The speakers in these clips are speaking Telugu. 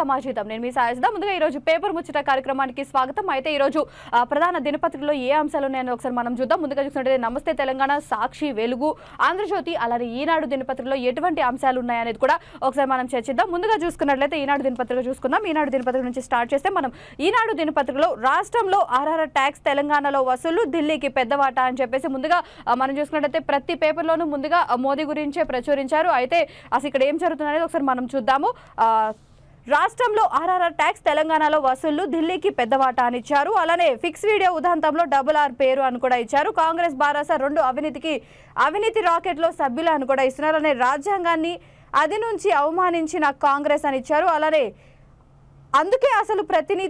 సమాజితం నేను మీ సాయస్దా ముందుగా ఈ రోజు పేపర్ ముచ్చట కార్యక్రమానికి స్వాగతం అయితే ఈ రోజు ప్రధాన దినపత్రికలో ఏ అంశాలు ఉన్నాయో ఒకసారి మనం చూద్దాం ముందుగా చూసినట్లయితే నమస్తే తెలంగాణ సాక్షి వెలుగు ఆంధ్రజ్యోతి అలానే ఈనాడు దినపత్రికలో ఎటువంటి అంశాలు ఉన్నాయనేది కూడా ఒకసారి మనం చర్చిద్దాం ముందుగా చూసుకున్నట్లయితే ఈనాడు దినపత్రిక చూసుకుందాం ఈనాడు దినపత్రిక నుంచి స్టార్ట్ చేస్తే మనం ఈనాడు దినపత్రికలో రాష్ట్రంలో ఆర్ఆర్ ట్యాక్స్ తెలంగాణలో వసూలు ఢిల్లీకి పెద్దవాట అని చెప్పేసి ముందుగా మనం చూసుకున్నట్లయితే ప్రతి పేపర్లోనూ ముందుగా మోదీ గురించే ప్రచురించారు అయితే అసలు ఇక్కడ ఏం జరుగుతుందనేది ఒకసారి మనం చూద్దాము రాష్ట్రంలో ఆర్ఆర్ ట్యాక్స్ తెలంగాణలో వసూళ్లు ఢిల్లీకి పెద్దవాట అని ఇచ్చారు అలానే ఫిక్స్ వీడియో ఉదంతంలో RRR పేరు అని కూడా ఇచ్చారు కాంగ్రెస్ బారాస 2 అవినీతి రాకెట్లో సభ్యులు అని కూడా ఇస్తున్నారు అలానే రాజ్యాంగాన్ని అది నుంచి అవమానించిన కాంగ్రెస్ అని ఇచ్చారు అలానే అందుకే అసలు ప్రతిని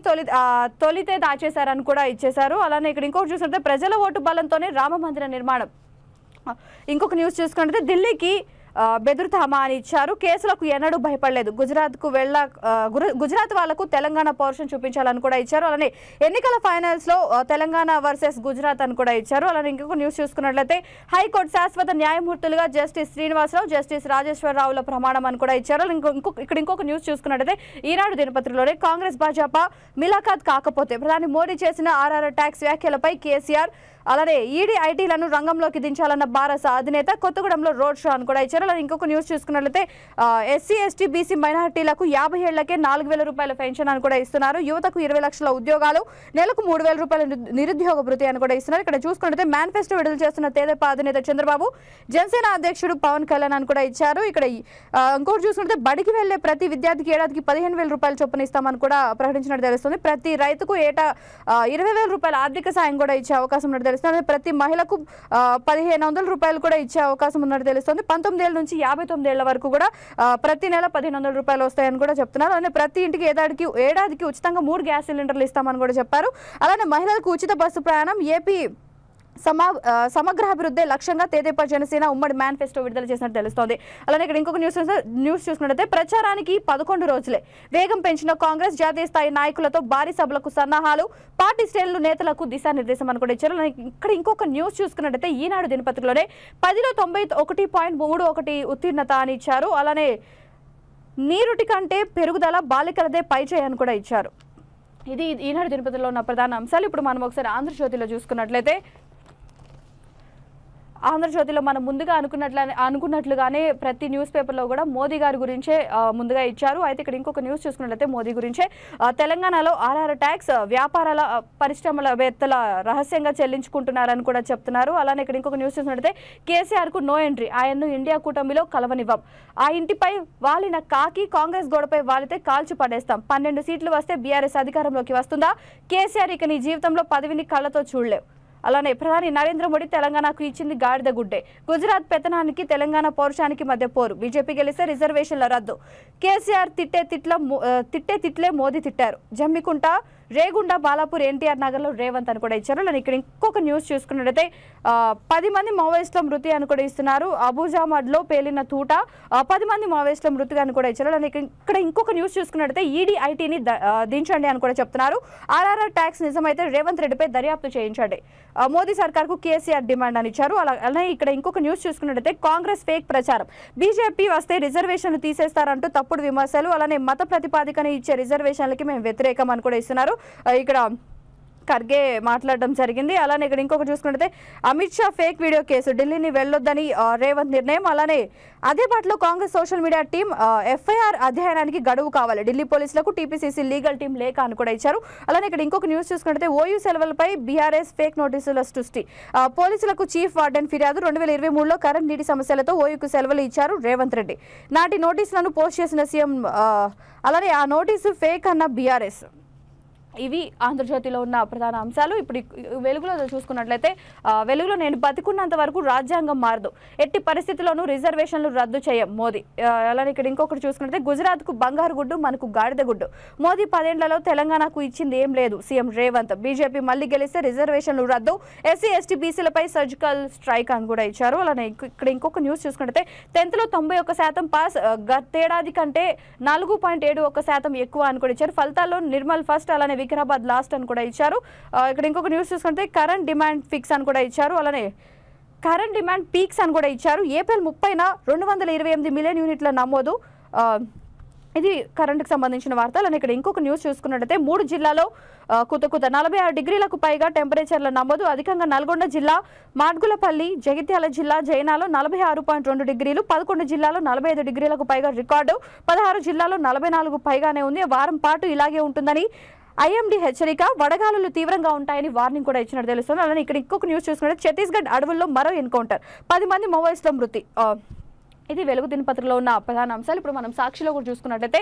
తొలితే దాచేశారని కూడా ఇచ్చేశారు అలానే ఇక్కడ ఇంకోటి చూస్తుంటే ప్రజల ఓటు బలంతోనే రామ మందిర నిర్మాణం ఇంకొక న్యూస్ చూసుకుంటే ఢిల్లీకి బెదురుతామా అని ఇచ్చారు కేసులకు ఎన్నడూ భయపడలేదు గుజరాత్ వాళ్లకు తెలంగాణ పౌరుషం చూపించాలని కూడా ఇచ్చారు అలానే ఎన్నికల ఫైనల్స్ లో తెలంగాణ వర్సెస్ గుజరాత్ అని కూడా ఇచ్చారు అలానే ఇంకొక న్యూస్ చూసుకున్నట్లయితే హైకోర్టు శాశ్వత న్యాయమూర్తులుగా జస్టిస్ శ్రీనివాసరావు జస్టిస్ రాజేశ్వరరావుల ప్రమాణం అని కూడా ఇచ్చారు ఇక్కడ ఇంకొక న్యూస్ చూసుకున్నట్లయితే ఈనాడు దినపత్రికలోనే కాంగ్రెస్ భాజపా మిలాఖాత్ కాకపోతే ప్రధాని మోడీ చేసిన ఆర్ఆర్ ట్యాక్స్ వ్యాఖ్యలపై కేసీఆర్ అలానే ఈడీ ఐటీలను రంగంలోకి దించాలన్న బారాస అధినేత కొత్తగూడెంలో రోడ్ షో అని కూడా ఇచ్చారు అలానే ఇంకొక న్యూస్ చూసుకున్నట్లయితే ఎస్సీ ఎస్టీ బీసీ మైనారిటీలకు 50 ఏళ్లకే 4,000 రూపాయల పెన్షన్ అని కూడా ఇస్తున్నారు యువతకు 20 లక్షల ఉద్యోగాలు నెలకు 3,000 రూపాయల నిరుద్యోగ భృతి అని కూడా ఇస్తున్నారు ఇక్కడ చూసుకున్నట్లయితే మేనిఫెస్టో విడుదల చేస్తున్న తెదేపా అధినేత చంద్రబాబు జనసేన అధ్యక్షుడు పవన్ కళ్యాణ్ అని కూడా ఇచ్చారు ఇక్కడ ఇంకోటి చూసుకుంటే బడికి వెళ్లే ప్రతి విద్యార్థికి ఏడాదికి 15,000 రూపాయలు చొప్పున ఇస్తామని కూడా ప్రకటించినట్టు తెలుస్తుంది ప్రతి రైతుకు ఏటా 20,000 రూపాయల ఆర్థిక సాయం కూడా ఇచ్చే అవకాశం ఉన్నట్టు తెలుస్తుంది ప్రతి మహిళకు 1,500 రూపాయలు కూడా ఇచ్చే అవకాశం ఉన్నట్టు తెలుస్తుంది 19 ఏళ్ల నుంచి 59 ఏళ్ల వరకు కూడా ప్రతి నెల 1,500 రూపాయలు వస్తాయని కూడా చెప్తున్నారు అలానే ప్రతి ఇంటికి ఏడాదికి ఉచితంగా 3 గ్యాస్ సిలిండర్లు ఇస్తామని కూడా చెప్పారు అలానే మహిళలకు ఉచిత బస్సు ప్రయాణం ఏపీ సమగ్రాభివృద్ధి లక్ష్యంగా తెదేపా జనసేన ఉమ్మడి మేనిఫెస్టో విడుదల చేసినట్టు తెలుస్తోంది అలానే ఇక్కడ ఇంకొక న్యూస్ చూసుకున్నట్లయితే ప్రచారానికి 11 రోజులే వేగం పెంచిన కాంగ్రెస్ జాతీయ స్థాయి నాయకులతో భారీ సభలకు సన్నాహాలు పార్టీ శ్రేణులు నేతలకు దిశానిర్దేశం అని కూడా ఇచ్చారు ఇక్కడ ఇంకొక న్యూస్ చూసుకున్నట్లయితే ఈనాడు దినపత్రికలోనే 10లో 91.31 ఉత్తీర్ణత అని ఇచ్చారు అలానే నీరుటి కంటే పెరుగుదల బాలికలదే పైచేయి అని కూడా ఇచ్చారు ఇది ఈనాడు దినపత్రికలో ఉన్న ప్రధాన అంశాలు ఇప్పుడు మనం ఒకసారి ఆంధ్రజ్యోతిలో చూసుకున్నట్లయితే ఆంధ్రజ్యోతిలో మనం ముందుగా అనుకున్నట్లుగానే ప్రతి న్యూస్ పేపర్లో కూడా మోదీ గారి గురించే ముందుగా ఇచ్చారు అయితే ఇక్కడ ఇంకొక న్యూస్ చూసుకున్నట్లయితే మోదీ గురించే తెలంగాణలో ఆర్ఆర్ ట్యాక్స్ వ్యాపారాల పరిశ్రమలవేత్తల రహస్యంగా చెల్లించుకుంటున్నారని కూడా చెప్తున్నారు అలానే ఇక్కడ ఇంకొక న్యూస్ చూసినట్లయితే కేసీఆర్ కు నో ఎంట్రీ ఆయన్ను ఇండియా కూటమిలో కలవనివ్వం ఆ ఇంటిపై వాలిన కాకి కాంగ్రెస్ గోడపై వాలితే కాల్చి పడేస్తాం 12 సీట్లు వస్తే బీఆర్ఎస్ అధికారంలోకి వస్తుందా కేసీఆర్ ఇక నీ జీవితంలో పదవిని కళ్ళతో చూడలేవు అలానే ప్రధాని నరేంద్ర మోడీ తెలంగాణకు ఇచ్చింది గాడిద గుడ్డే గుజరాత్ పెత్తనానికి తెలంగాణ పౌరుషానికి మధ్య పోరు బీజేపీ గెలిస్తే రిజర్వేషన్ల రద్దు కేసీఆర్ తిట్టే తిట్లే మోదీ తిట్టారు జమ్మికుంట రేగుండ బాలాపూర్ ఎన్టీఆర్ నగర్లో రేవంత్ అని కూడా ఇచ్చారు అలానే ఇక్కడ ఇంకొక న్యూస్ చూసుకున్నట్లయితే 10 మంది మావోయిస్టుల మృతి అని కూడా ఇస్తున్నారు అబుజామడ్లో పేలిన తూట 10 మంది మావోయిస్టుల మృతిగా అని కూడా ఇచ్చారు అలానే ఇక్కడ ఇంకొక న్యూస్ చూసుకున్నట్లయితే ఈడీ ఐటీని దించండి అని కూడా చెప్తున్నారు ఆర్ఆర్ ట్యాక్స్ నిజమైతే రేవంత్ రెడ్డిపై దర్యాప్తు చేయించండి మోదీ సర్కార్కు కేసీఆర్ డిమాండ్ అని ఇచ్చారు అలానే ఇక్కడ ఇంకొక న్యూస్ చూసుకున్నట్లయితే కాంగ్రెస్ ఫేక్ ప్రచారం బీజేపీ వస్తే రిజర్వేషన్లు తీసేస్తారంటూ తప్పుడు విమర్శలు అలానే మత ప్రతిపాదికన ఇచ్చే రిజర్వేషన్లకి మేము వ్యతిరేకం అని కూడా ఇస్తున్నారు ఇక్కడ ఖర్గే మాట్లాడడం జరిగింది అలానే ఇక్కడ ఇంకొక చూసుకుంటే Amit Shah fake video case ఢిల్లీని వెళ్లొద్దని రేవంత్ నిర్ణయం అలానే అదే పాటలో Congress social media team FIR అధ్యయనానికి గడువు కావాలి ఢిల్లీ పోలీసులకు టీపీసీసీ లీగల్ టీం లేఖ అని కూడా ఇచ్చారు అలానే ఇక్కడ ఇంకొక న్యూస్ చూసుకుంటే ఓయూ సెలవులపై బీఆర్ఎస్ ఫేక్ నోటీసుల సృష్టి పోలీసులకు చీఫ్ వార్డెన్ ఫిర్యాదు 2023లో కరెంట్ నీటి సమస్యలతో ఓయూకు సెలవులు ఇచ్చారు రేవంత్ రెడ్డి నాటి నోటీసులను పోస్ట్ చేసిన సీఎం అలానే ఆ నోటీసు ఫేక్ అన్న బీఆర్ఎస్ ఇవి ఆంధ్రజ్యోతిలో ఉన్న ప్రధాన అంశాలు ఇప్పుడు వెలుగులో చూసుకున్నట్లయితే వెలుగులో నేను బతికున్నంత వరకు రాజ్యాంగం మారదు ఎట్టి పరిస్థితుల్లోనూ రిజర్వేషన్లు రద్దు చేయం మోదీ అలానే ఇక్కడ ఇంకొకటి చూసుకున్నట్లయితే గుజరాత్కు బంగారు గుడ్డు మనకు గాడిద గుడ్డు మోదీ 10 ఏళ్లలో తెలంగాణకు ఇచ్చింది ఏం లేదు సీఎం రేవంత్ బీజేపీ మళ్ళీ గెలిస్తే రిజర్వేషన్లు రద్దు ఎస్సీ ఎస్టీ బీసీలపై సర్జికల్ స్ట్రైక్ అని కూడా ఇచ్చారు అలానే ఇక్కడ ఇంకొక న్యూస్ చూసుకున్నట్లయితే 10th లో 91% పాస్ గతేడాది కంటే 4.71% ఎక్కువ అని కూడా ఇచ్చారు ఫలితాల్లో నిర్మల్ ఫస్ట్ అలానే వికారాబాద్ లాస్ట్ అని కూడా ఇచ్చారు ఇక్కడ ఇంకొక న్యూస్ చూసుకుంటే కరెంట్ డిమాండ్ ఫిక్స్ అని కూడా ఇచ్చారు అలానే కరెంట్ డిమాండ్ పీక్స్ అని కూడా ఇచ్చారు ఏప్రిల్ 30న 228 మిలియన్ యూనిట్ల నమోదు ఇది కరెంటుకు సంబంధించిన వార్త. అలానే ఇక్కడ ఇంకొక న్యూస్ చూసుకున్నట్టయితే 3 జిల్లాలో కొత్త 46 డిగ్రీలకు పైగా టెంపరేచర్ల నమోదు. అధికంగా నల్గొండ జిల్లా, మాడ్గులపల్లి, జగిత్యాల జిల్లా, జైనాలో 46.2 డిగ్రీలు, 11 జిల్లాలో 45 డిగ్రీలకు పైగా రికార్డు, 16 జిల్లాలో 44 పైగానే ఉంది. వారం పాటు ఇలాగే ఉంటుందని ఐఎండీ హెచ్చరిక. వడగాలులు తీవ్రంగా ఉంటాయని వార్నింగ్ కూడా ఇచ్చినట్టు తెలుస్తుంది. అలానే ఇక్కడ ఇంకొక న్యూస్ చూసుకుంటే ఛత్తీస్గఢ్ అడవుల్లో మరో ఎన్కౌంటర్, 10 మంది మావోయిస్టుల మృతి. ఇది వెలుగు దినపత్రికలో ఉన్న ప్రధాన అంశాలు. ఇప్పుడు మనం సాక్షిలో కూడా చూసుకున్నట్లయితే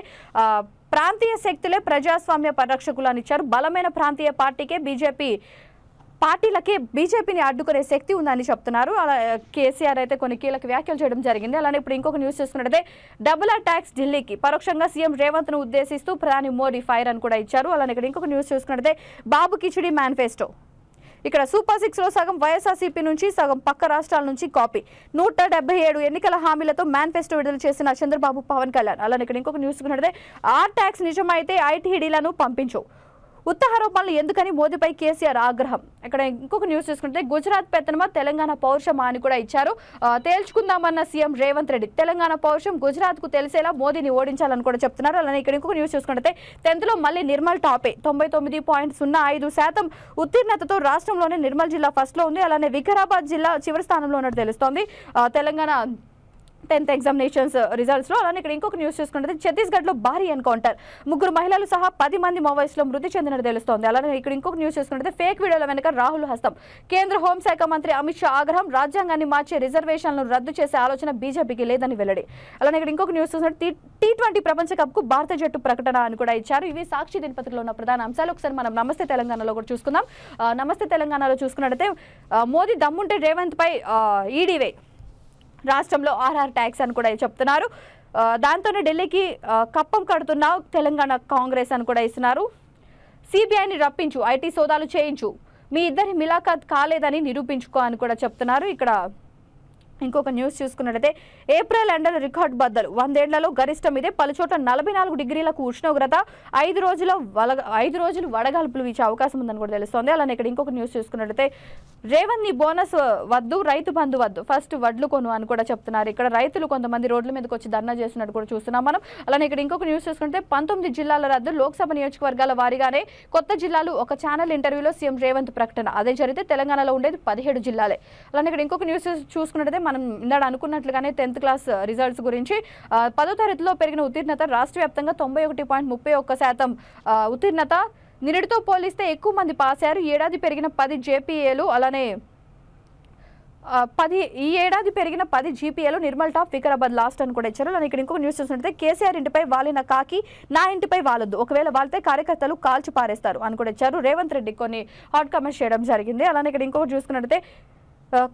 ప్రాంతీయ శక్తులే ప్రజాస్వామ్య పరిరక్షకులు అని ఇచ్చారు. బలమైన ప్రాంతీయ పార్టీలకే బీజేపీని అడ్డుకునే శక్తి ఉందని చెప్తున్నారు. అలా కేసీఆర్ అయితే కొన్ని కీలక వ్యాఖ్యలు చేయడం జరిగింది. అలానే ఇప్పుడు ఇంకొక న్యూస్ చూసుకున్నట్లయితే డబుల్ ట్యాక్స్ ఢిల్లీకి, పరోక్షంగా సీఎం రేవంత్ ను ఉద్దేశిస్తూ ప్రధాని మోడీ ఫైర్ అని కూడా ఇచ్చారు. అలానే ఇక్కడ ఇంకొక న్యూస్ చూసుకున్నట్లయితే బాబు కిచిడి మేనిఫెస్టో, ఇక్కడ సూపర్ 6లో సగం వైఎస్ఆర్సీపీ నుంచి, సగం పక్క రాష్ట్రాల నుంచి కాపీ. 177 ఎన్నికల హామీలతో మేనిఫెస్టో విడుదల చేసిన చంద్రబాబు, పవన్ కళ్యాణ్. అలానే ఇక్కడ ఇంకొక న్యూస్ చూసుకున్నట్లయితే ఆర్ ట్యాక్స్ నిజమైతే ఐటీడీలను పంపించు, ఉత్తరారోపణలు ఎందుకని మోదీపై కేసీఆర్ ఆగ్రహం. ఇక్కడ ఇంకొక న్యూస్ చూసుకుంటే గుజరాత్ పెత్తనమా, తెలంగాణ పౌరుషమా అని కూడా ఇచ్చారు. తేల్చుకుందామన్న సీఎం రేవంత్ రెడ్డి, తెలంగాణ పౌరుషం గుజరాత్ కు తెలిసేలా మోదీని ఓడించాలని కూడా చెప్తున్నారు. అలానే ఇక్కడ ఇంకొక న్యూస్ చూసుకుంటే 10th లో మళ్ళీ నిర్మల్ టాపే, 99.05% ఉత్తీర్ణతతో రాష్ట్రంలోనే నిర్మల్ జిల్లా ఫస్ట్ లో ఉంది. అలానే వికారాబాద్ జిల్లా చివరి స్థానంలో ఉన్నట్టు తెలుస్తోంది తెలంగాణ 10th ఎగ్జామినేషన్స్ రిజల్ట్స్ లో. అలానే ఇక్కడ ఇంకొక న్యూస్ చూసుకుంటే ఛత్తీస్గఢ్ లో భారీ ఎన్కౌంటర్, 3 మహిళలు సహా 10 మంది మావోయిస్టులు మృతి చెందినట్టు తెలుస్తోంది. అలానే ఇక్కడ ఇంకొక న్యూస్ చూసుకుంటే ఫేక్ వీడియోల వెనుక రాహుల్ హస్తం, కేంద్ర హోంశాఖ మంత్రి అమిత్ షా ఆగ్రహం, రాజ్యాంగాన్ని మార్చే రిజర్వేషన్లను రద్దు చేసే ఆలోచన బీజేపీకి లేదని వెల్లడి. అలానే ఇక్కడ ఇంకొక న్యూస్ చూసుకుంటే T20 ప్రపంచ కప్ కు భారత జట్టు ప్రకటన అని కూడా ఇచ్చారు. ఇవి సాక్షి దినపత్రికలో ఉన్న ప్రధాన అంశాలు. ఒకసారి మనం నమస్తే తెలంగాణలో కూడా చూసుకుందాం. నమస్తే తెలంగాణలో చూసుకున్నట్టయితే మోదీ దమ్ముంటే రేవంత్ పై ఈడీవే, రాష్ట్రంలో ఆర్ఆర్ ట్యాక్స్ అని కూడా చెప్తున్నారు. దాంతోనే ఢిల్లీకి కప్పం కడుతున్న తెలంగాణ కాంగ్రెస్ అని కూడా ఇస్తున్నారు. సిబిఐని రప్పించు, ఐటీ సోదాలు చేయించు, మీ ఇద్దరి మిలాఖాత్ కాలేదని నిరూపించుకో అని కూడా చెప్తున్నారు. ఇక్కడ ఇంకొక న్యూస్ చూసుకున్నట్లయితే ఏప్రిల్ ఎండల రికార్డు బద్దలు, 100 ఏళ్లలో గరిష్టం ఇదే, పలుచోట్ల 44 డిగ్రీలకు ఉష్ణోగ్రత, 5 రోజులు వడగాల్పులు వీచే అవకాశం ఉందని కూడా తెలుస్తోంది. అలానే ఇక్కడ ఇంకొక న్యూస్ చూసుకున్నట్లయితే రేవంత్ ని బోనస్ వద్దు, రైతు బంధు వద్దు, ఫస్ట్ వడ్లు కొను అని కూడా చెప్తున్నారు. ఇక్కడ రైతులు కొంతమంది రోడ్ల మీదకి వచ్చి ధర్నా చేస్తున్నట్టు కూడా చూస్తున్నాం మనం. అలానే ఇక్కడ ఇంకొక న్యూస్ చూసుకుంటే 19 జిల్లాల రద్దు, లోక్సభ నియోజకవర్గాల వారీగానే కొత్త జిల్లాలు, ఒక ఛానల్ ఇంటర్వ్యూలో సీఎం రేవంత్ ప్రకటన. అదే జరిగితే తెలంగాణలో ఉండేది 17 జిల్లాలే. అలానే ఇక్కడ ఇంకొక న్యూస్ చూసుకున్నట్లయితే మనం ఇందాక అనుకున్నట్లుగానే 10th క్లాస్ రిజల్ట్స్ గురించి 10వ తరగతిలో పెరిగిన ఉత్తీర్ణత, రాష్ట్ర వ్యాప్తంగా 91.31% ఉత్తీర్ణత, నిరుడితో పోలిస్తే ఎక్కువ మంది పాస్ అయ్యారు. ఏడాది పెరిగిన 10 జేపీఏలు, అలానే ఈ ఏడాది పెరిగిన 10 జీపీఏలు, నిర్మల్ టాప్, వికారాబాద్ లాస్ట్ అని కూడా ఇచ్చారు. అలానే ఇక్కడ ఇంకొక న్యూస్ చూసినట్లయితే కేసీఆర్ ఇంటిపై వాలిన కాకి నా ఇంటిపై వాలొద్దు, ఒకవేళ వాలితే కార్యకర్తలు కాల్చి పారేస్తారు అని కూడా ఇచ్చారు. రేవంత్ రెడ్డి కొన్ని హాట్ కామెంట్స్ చేయడం జరిగింది. అలానే ఇక్కడ ఇంకొకటి చూసుకున్నట్లయితే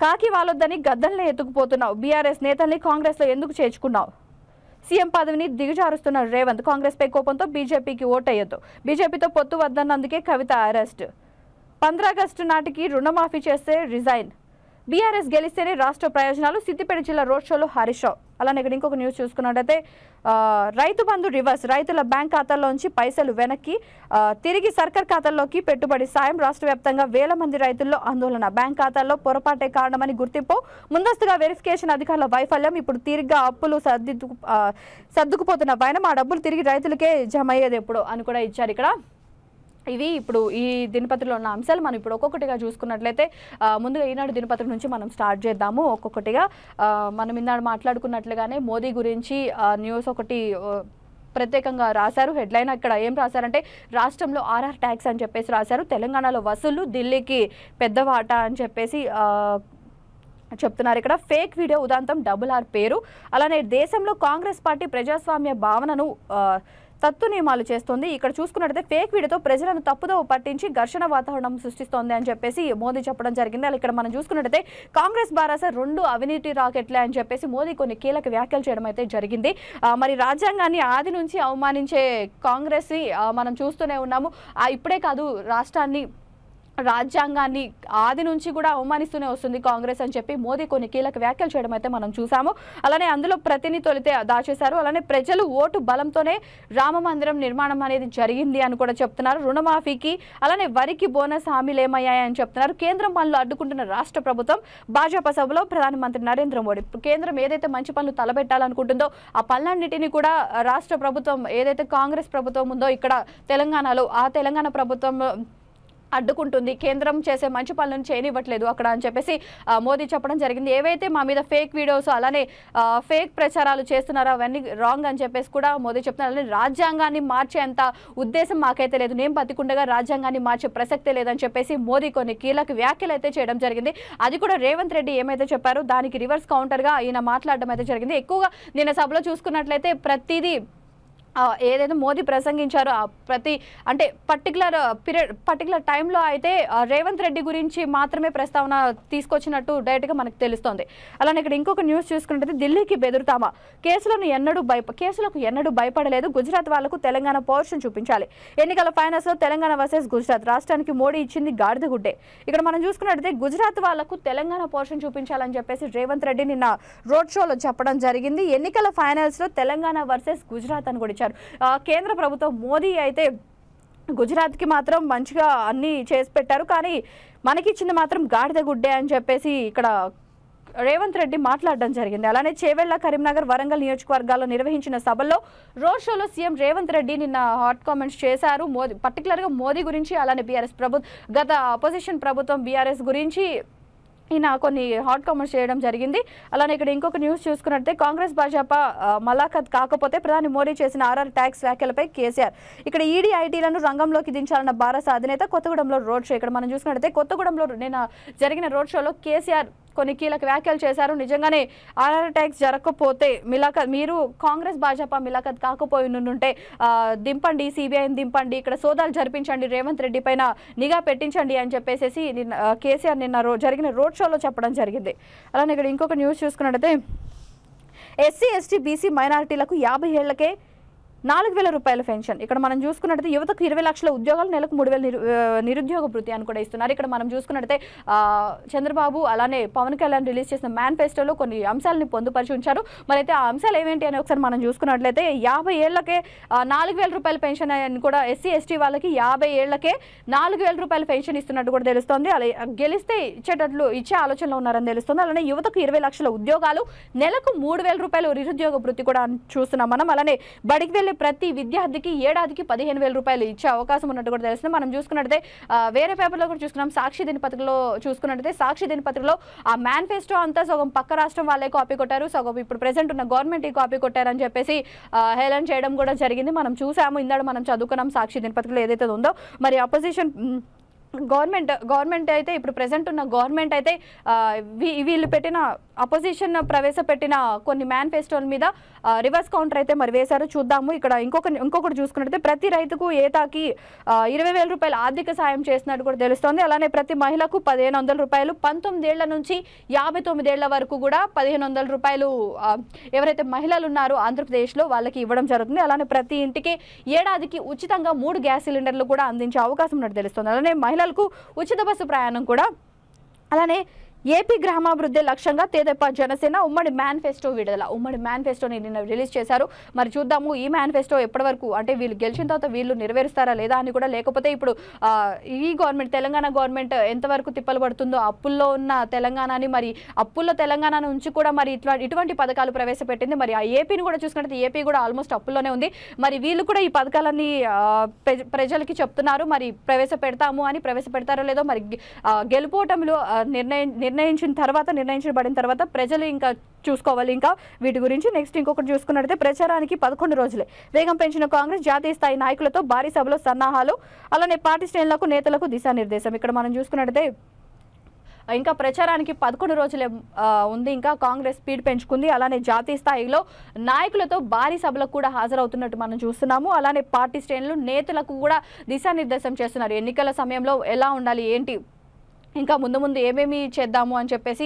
కాకి వాలొద్దని గద్దల్ని ఎత్తుకుపోతున్నావు, బీఆర్ఎస్ నేతల్ని కాంగ్రెస్ లో ఎందుకు చేర్చుకున్నావు, సీఎం పదవిని దిగజారుస్తున్న రేవంత్, కాంగ్రెస్ పై కోపంతో బీజేపీకి ఓటేయొద్దు, బీజేపీతో పొత్తు వద్దన్నందుకే కవిత అరెస్ట్, 15 ఆగస్టు నాటికి రుణమాఫీ చేస్తే రిజైన్, బీఆర్ఎస్ గెలిస్తేనే రాష్ట్ర ప్రయోజనాలు, సిద్దిపేట జిల్లా రోడ్ షోలో హరీష్ రావు. అలానే ఇక్కడ ఇంకొక న్యూస్ చూసుకున్నట్టయితే రైతు బంధు రివర్స్, రైతుల బ్యాంక్ ఖాతాల్లోంచి పైసలు వెనక్కి తిరిగి సర్కార్ ఖాతాల్లోకి పెట్టుబడి సాయం, రాష్ట్ర వ్యాప్తంగా వేల మంది రైతుల్లో ఆందోళన, బ్యాంక్ ఖాతాల్లో పొరపాటే కారణమని గుర్తింపు, ముందస్తుగా వెరిఫికేషన్ అధికారుల వైఫల్యం, ఇప్పుడు తిరిగ్గా అప్పులు సర్దుకుపోతున్న వైనం, ఆ డబ్బులు తిరిగి రైతులకే జమ అయ్యేది ఎప్పుడు అని కూడా ఇచ్చారు. ఇక్కడ ఇవి ఇప్పుడు ఈ దినపత్రికలో ఉన్న అంశాలు. మనం ఇప్పుడు ఒక్కొక్కటిగా చూసుకున్నట్లయితే ముందుగా ఈనాడు దినపత్రిక నుంచి మనం స్టార్ట్ చేద్దాము. ఒక్కొక్కటిగా మనం ఈనాడు మాట్లాడుకున్నట్లుగానే మోదీ గురించి న్యూస్ ఒకటి ప్రత్యేకంగా రాశారు. హెడ్లైన్ అక్కడ ఏం రాశారంటే రాష్ట్రంలో ఆర్ఆర్ ట్యాక్స్ అని చెప్పేసి రాశారు, తెలంగాణలో వసూళ్లు, ఢిల్లీకి పెద్ద వాటా అని చెప్పేసి చెప్తున్నారు. ఇక్కడ ఫేక్ వీడియో ఉదాంతం RRR పేరు. అలానే దేశంలో కాంగ్రెస్ పార్టీ ప్రజాస్వామ్య భావనను తత్తు నియమాలు చేస్తోంది. ఇక్కడ చూసుకున్నట్లయితే ఫేక్ వీడియోతో ప్రజలను తప్పుదోవ పట్టించి ఘర్షణ వాతావరణం సృష్టిస్తోంది అని చెప్పేసి మోదీ చెప్పడం జరిగింది. అలా ఇక్కడ మనం చూసుకున్నట్లయితే కాంగ్రెస్ బారాస 2 అవినీతి రాకెట్లే అని చెప్పేసి మోదీ కొన్ని కీలక వ్యాఖ్యలు చేయడం అయితే జరిగింది. మరి రాజ్యాంగాన్ని ఆది నుంచి అవమానించే కాంగ్రెస్ మనం చూస్తూనే ఉన్నాము. ఇప్పుడే కాదు, రాష్ట్రాన్ని రాజ్యాంగాన్ని ఆది నుంచి కూడా అవమానిస్తూనే వస్తుంది కాంగ్రెస్ అని చెప్పి మోదీ కొన్ని కీలక వ్యాఖ్యలు చేయడం అయితే మనం చూసాము. అలానే అందులో ప్రతిని తొలితే దాచేశారు. అలానే ప్రజలు ఓటు బలంతోనే రామ మందిరం నిర్మాణం అనేది జరిగింది అని కూడా చెప్తున్నారు. రుణమాఫీకి అలానే వరికి బోనస్ హామీలు ఏమయ్యాయని చెప్తున్నారు. కేంద్రం పనులు అడ్డుకుంటున్న రాష్ట్ర ప్రభుత్వం భాజపా సభలో ప్రధానమంత్రి నరేంద్ర మోడీ కేంద్రం ఏదైతే మంచి పనులు తలబెట్టాలనుకుంటుందో ఆ పనులన్నిటినీ కూడా రాష్ట్ర ప్రభుత్వం ఏదైతే కాంగ్రెస్ ప్రభుత్వం ఉందో ఇక్కడ తెలంగాణలో ఆ తెలంగాణ ప్రభుత్వం అడ్డుకుంటుంది, కేంద్రం చేసే మంచి పనులను చేయనివ్వట్లేదు అక్కడ అని చెప్పేసి మోదీ చెప్పడం జరిగింది. ఏవైతే మా మీద ఫేక్ వీడియోస్ అలానే ఫేక్ ప్రచారాలు చేస్తున్నారో అవన్నీ రాంగ్ అని చెప్పేసి కూడా మోదీ చెప్తున్నారు. అలానే రాజ్యాంగాన్ని మార్చేంత ఉద్దేశం మాకైతే లేదు, నేను బతికుండగా రాజ్యాంగాన్ని మార్చే ప్రసక్తే లేదని చెప్పేసి మోదీ కొన్ని కీలక వ్యాఖ్యలు అయితే చేయడం జరిగింది. అది కూడా రేవంత్ రెడ్డి ఏమైతే చెప్పారో దానికి రివర్స్ కౌంటర్గా ఈయన మాట్లాడడం అయితే జరిగింది. ఎక్కువగా నిన్న సభలో చూసుకున్నట్లయితే ప్రతిదీ ఏదైతే మోదీ ప్రసంగించారో ప్రతి అంటే పర్టికులర్ టైంలో అయితే రేవంత్ రెడ్డి గురించి మాత్రమే ప్రస్తావన తీసుకొచ్చినట్టు డైరెక్ట్గా మనకు తెలుస్తోంది. అలానే ఇక్కడ ఇంకొక న్యూస్ చూసుకుంటే ఢిల్లీకి బెదురుతామా, కేసులకు ఎన్నడూ భయపడలేదు, గుజరాత్ వాళ్లకు తెలంగాణ పౌరుషం చూపించాలి, ఎన్నికల ఫైనల్స్ లో తెలంగాణ వర్సెస్ గుజరాత్, రాష్ట్రానికి మోడీ ఇచ్చింది గాడిద గుడ్డే. ఇక్కడ మనం చూసుకున్నట్టయితే గుజరాత్ వాళ్లకు తెలంగాణ పౌరుషం చూపించాలని చెప్పేసి రేవంత్ రెడ్డి నిన్న రోడ్ షోలో చెప్పడం జరిగింది. ఎన్నికల ఫైనల్స్ లో తెలంగాణ వర్సెస్ గుజరాత్ అని కూడా ఇచ్చారు. కేంద్ర ప్రభుత్వం మోదీ అయితే గుజరాత్కి మాత్రం మంచిగా అన్ని చేసి పెట్టారు, కానీ మనకి ఇచ్చింది మాత్రం గాడిద గుడ్డే అని చెప్పేసి ఇక్కడ రేవంత్ రెడ్డి మాట్లాడడం జరిగింది. అలానే చేవెళ్ల, కరీంనగర్, వరంగల్ నియోజకవర్గాల్లో నిర్వహించిన సభల్లో రోడ్ షోలో సీఎం రేవంత్ రెడ్డి నిన్న హాట్ కామెంట్స్ చేశారు. పర్టికులర్గా మోదీ గురించి అలానే బీఆర్ఎస్ గత అపోజిషన్ ప్రభుత్వం బీఆర్ఎస్ గురించి ఈయన కొన్ని హాట్ కామెంట్స్ చేయడం జరిగింది. అలానే ఇక్కడ ఇంకొక న్యూస్ చూసుకున్నట్లయితే కాంగ్రెస్ భాజపా మలాఖత్ కాకపోతే ప్రధాని మోడీ చేసిన ఆర్ఆర్ ట్యాక్స్ వ్యాఖ్యలపై కేసీఆర్ ఇక్కడ ఈడీ ఐటీలను రంగంలోకి దించాలన్న భారత అధినేత కొత్తగూడెంలో రోడ్ షో. ఇక్కడ మనం చూసుకున్నట్లయితే కొత్తగూడెంలో నిన్న జరిగిన రోడ్ షోలో కేసీఆర్ కొన్ని కీలక వ్యాఖ్యలు చేశారు. నిజంగానే ఆర్ఆర్ ట్యాక్స్ జరగకపోతే మీరు కాంగ్రెస్ భాజపా మిలాఖత్ కాకపోయి నుండుంటే దింపండి, సిబిఐని దింపండి, ఇక్కడ సోదాలు జరిపించండి, రేవంత్ రెడ్డి పైన నిఘా పెట్టించండి అని చెప్పేసి కేసీఆర్ నిన్న జరిగిన రోడ్ షోలో చెప్పడం జరిగింది. అలానే ఇక్కడ ఇంకొక న్యూస్ చూసుకున్నట్టయితే ఎస్సీ, ఎస్టీ, బీసీ మైనారిటీలకు 50 ఏళ్లకే 4,000 రూపాయల పెన్షన్. ఇక్కడ మనం చూసుకున్నట్టయితే యువతకు 20 లక్షల ఉద్యోగాలు, నెలకు 3,000 నిరుద్యోగ భృతి అని కూడా ఇస్తున్నారు. ఇక్కడ మనం చూసుకున్నట్టయితే చంద్రబాబు అలానే పవన్ కళ్యాణ్ రిలీజ్ చేసిన మేనిఫెస్టోలో కొన్ని అంశాలని పొందుపరిచి ఉంచారు. మరి అయితే ఆ అంశాలు ఏమేంటి అని ఒకసారి మనం చూసుకున్నట్లయితే 50 ఏళ్లకే 4,000 రూపాయల పెన్షన్ అని కూడా ఎస్సీ, ఎస్టీ వాళ్ళకి 50 ఏళ్లకే 4,000 రూపాయల పెన్షన్ ఇస్తున్నట్టు కూడా తెలుస్తోంది. అలా గెలిస్తే ఇచ్చే ఆలోచనలో ఉన్నారని తెలుస్తుంది. అలానే యువతకు 20 లక్షల ఉద్యోగాలు, నెలకు 3,000 రూపాయలు నిరుద్యోగ భృతి కూడా చూస్తున్నాం మనం. అలానే బడికి వెళ్ళే ప్రతి విద్యార్థికి ఏడాదికి 15,000 రూపాయలు ఇచ్చే అవకాశం ఉన్నట్టు కూడా తెలుస్తుంది. మనం చూసుకున్నట్టయితే వేరే పేపర్లో కూడా చూసుకున్నాం, సాక్షి దినపత్రికలో చూసుకున్నట్టయితే సాక్షి దినపత్రికలో ఆ మేనిఫెస్టో అంతా సగం పక్క రాష్ట్రం వాళ్ళే కాపీ కొట్టారు, సగం ఇప్పుడు ప్రెసెంట్ ఉన్న గవర్నమెంట్ కాపీ కొట్టారని చెప్పేసి హేళన చేయడం కూడా జరిగింది. మనం చూసాము, ఇందాక మనం చదువుకున్నాం సాక్షి దినపత్రికలో ఏదైతే ఉందో. మరి అపోజిషన్ గవర్నమెంట్ అయితే ఇప్పుడు ప్రెసెంట్ ఉన్న గవర్నమెంట్ అయితే వీళ్ళు పెట్టిన అపోజిషన్ ప్రవేశపెట్టిన కొన్ని మేనిఫెస్టోల మీద రివర్స్ కౌంటర్ అయితే మరి వేశారు. చూద్దాము. ఇక్కడ ఇంకొకటి చూసుకున్నట్లయితే ప్రతి రైతుకు ఏటాకి 20,000 రూపాయలు ఆర్థిక సాయం చేసినట్టు కూడా తెలుస్తోంది. అలానే ప్రతి మహిళకు 1,500 రూపాయలు, 19 ఏళ్ల నుంచి 59 ఏళ్ల వరకు కూడా 1,500 రూపాయలు ఎవరైతే మహిళలు ఉన్నారో ఆంధ్రప్రదేశ్లో వాళ్ళకి ఇవ్వడం జరుగుతుంది. అలానే ప్రతి ఇంటికి ఏడాదికి ఉచితంగా 3 గ్యాస్ సిలిండర్లు కూడా అందించే అవకాశం ఉన్నట్టు తెలుస్తుంది. అలానే మహిళలకు ఉచిత బస్సు ప్రయాణం కూడా. అలానే ఏపీ గ్రామాభివృద్ధి లక్ష్యంగా తెదేపా జనసేన ఉమ్మడి మేనిఫెస్టో విడుదల. ఉమ్మడి మేనిఫెస్టోని నిన్న రిలీజ్ చేశారు. మరి చూద్దాము ఈ మేనిఫెస్టో ఎప్పటి వరకు అంటే వీళ్ళు గెలిచిన తర్వాత వీళ్ళు నెరవేరుస్తారా లేదా అని కూడా, లేకపోతే ఇప్పుడు ఈ గవర్నమెంట్ తెలంగాణ గవర్నమెంట్ ఎంతవరకు తిప్పలు పడుతుందో అప్పుల్లో ఉన్న తెలంగాణని, మరి అప్పుల్లో తెలంగాణ నుంచి కూడా మరి ఇటువంటి పథకాలు ప్రవేశపెట్టింది. మరి ఆ ఏపీని కూడా చూసుకుంటే ఏపీ కూడా ఆల్మోస్ట్ అప్పుల్లోనే ఉంది. మరి వీళ్ళు కూడా ఈ పథకాలన్నీ ప్రజలకి చెప్తున్నారు. మరి ప్రవేశపెడతాము అని, ప్రవేశపెడతారో లేదో మరి గెలుపోటములు నిర్ణయించబడిన తర్వాత ప్రజలు ఇంకా చూసుకోవాలి ఇంకా వీటి గురించి. నెక్స్ట్ ఇంకొకటి చూసుకున్నట్లయితే ప్రచారానికి 11 రోజులే వేగం పెంచిన కాంగ్రెస్, జాతీయ స్థాయి నాయకులతో భారీ సభలో సన్నాహాలు, అలానే పార్టీ శ్రేణులకు నేతలకు దిశానిర్దేశం. ఇక్కడ మనం చూసుకున్నట్లయితే ఇంకా ప్రచారానికి 11 రోజులే ఉంది. ఇంకా కాంగ్రెస్ స్పీడ్ పెంచుకుంది. అలానే జాతీయ స్థాయిలో నాయకులతో భారీ సభలకు కూడా హాజరవుతున్నట్టు మనం చూస్తున్నాము. అలానే పార్టీ శ్రేణులు నేతలకు కూడా దిశానిర్దేశం చేస్తున్నారు. ఎన్నికల సమయంలో ఎలా ఉండాలి, ఏంటి, ఇంకా ముందు ఏమేమి చేద్దాము అని చెప్పేసి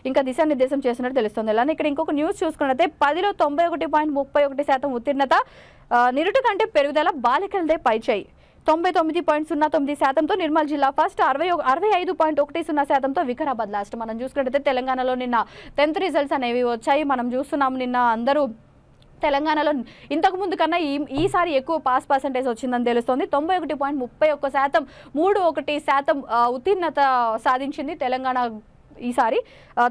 ఇంకా దిశానిర్దేశం చేస్తున్నట్టు తెలుస్తుంది. అలానే ఇక్కడ ఇంకొక న్యూస్ చూసుకున్నట్లయితే 10లో 91.31% ఉత్తీర్ణత, నిరుటి కంటే పెరుగుదల, బాలికలదే పైచేయి, 99.09%తో నిర్మల్ జిల్లా ఫస్ట్, 65.10%తో వికారాబాద్ లాస్ట్. మనం చూసుకున్నట్లయితే తెలంగాణలో నిన్న 10th రిజల్ట్స్ అనేవి వచ్చాయి. మనం చూస్తున్నాం నిన్న అందరూ తెలంగాణలో ఇంతకు ముందు కన్నా ఈసారి ఎక్కువ పాస్ పర్సెంటేజ్ వచ్చిందని తెలుస్తోంది. 91.31%, 31% ఉత్తీర్ణత సాధించింది తెలంగాణ ఈసారి.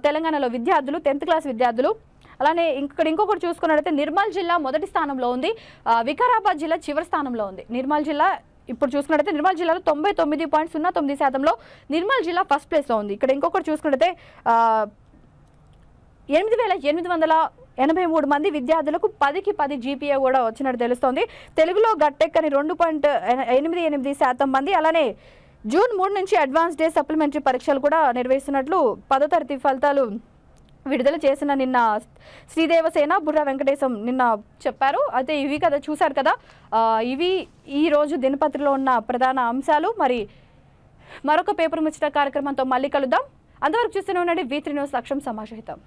తెలంగాణలో విద్యార్థులు 10th క్లాస్ విద్యార్థులు. అలానే ఇంకొకటి చూసుకున్నట్లయితే నిర్మల్ జిల్లా మొదటి స్థానంలో ఉంది, వికారాబాద్ జిల్లా చివరి స్థానంలో ఉంది. నిర్మల్ జిల్లా ఇప్పుడు చూసుకున్నట్లయితే నిర్మల్ జిల్లాలో 99.09% నిర్మల్ జిల్లా ఫస్ట్ ప్లేస్లో ఉంది. ఇక్కడ ఇంకొకటి చూసుకున్నట్లయితే 8,883 మంది విద్యార్థులకు 10కి 10 జీపీఏ కూడా వచ్చినట్టు తెలుస్తోంది. తెలుగులో గట్టెక్కని 2.88% మంది. అలానే జూన్ 3 నుంచి అడ్వాన్స్ డే సప్లిమెంటరీ పరీక్షలు కూడా నిర్వహిస్తున్నట్లు 10వ తరగతి ఫలితాలు విడుదల చేసిన నిన్న శ్రీదేవసేన, బుర్రా వెంకటేశం నిన్న చెప్పారు. అయితే ఇవి కదా చూశారు కదా, ఇవి ఈరోజు దినపత్రికలో ఉన్న ప్రధాన అంశాలు. మరి మరొక పేపర్ ముచ్చట కార్యక్రమంతో మళ్ళీ కలుద్దాం. అంతవరకు చూస్తూనే ఉండండి V3 న్యూస్. అక్షం సమాజహితం.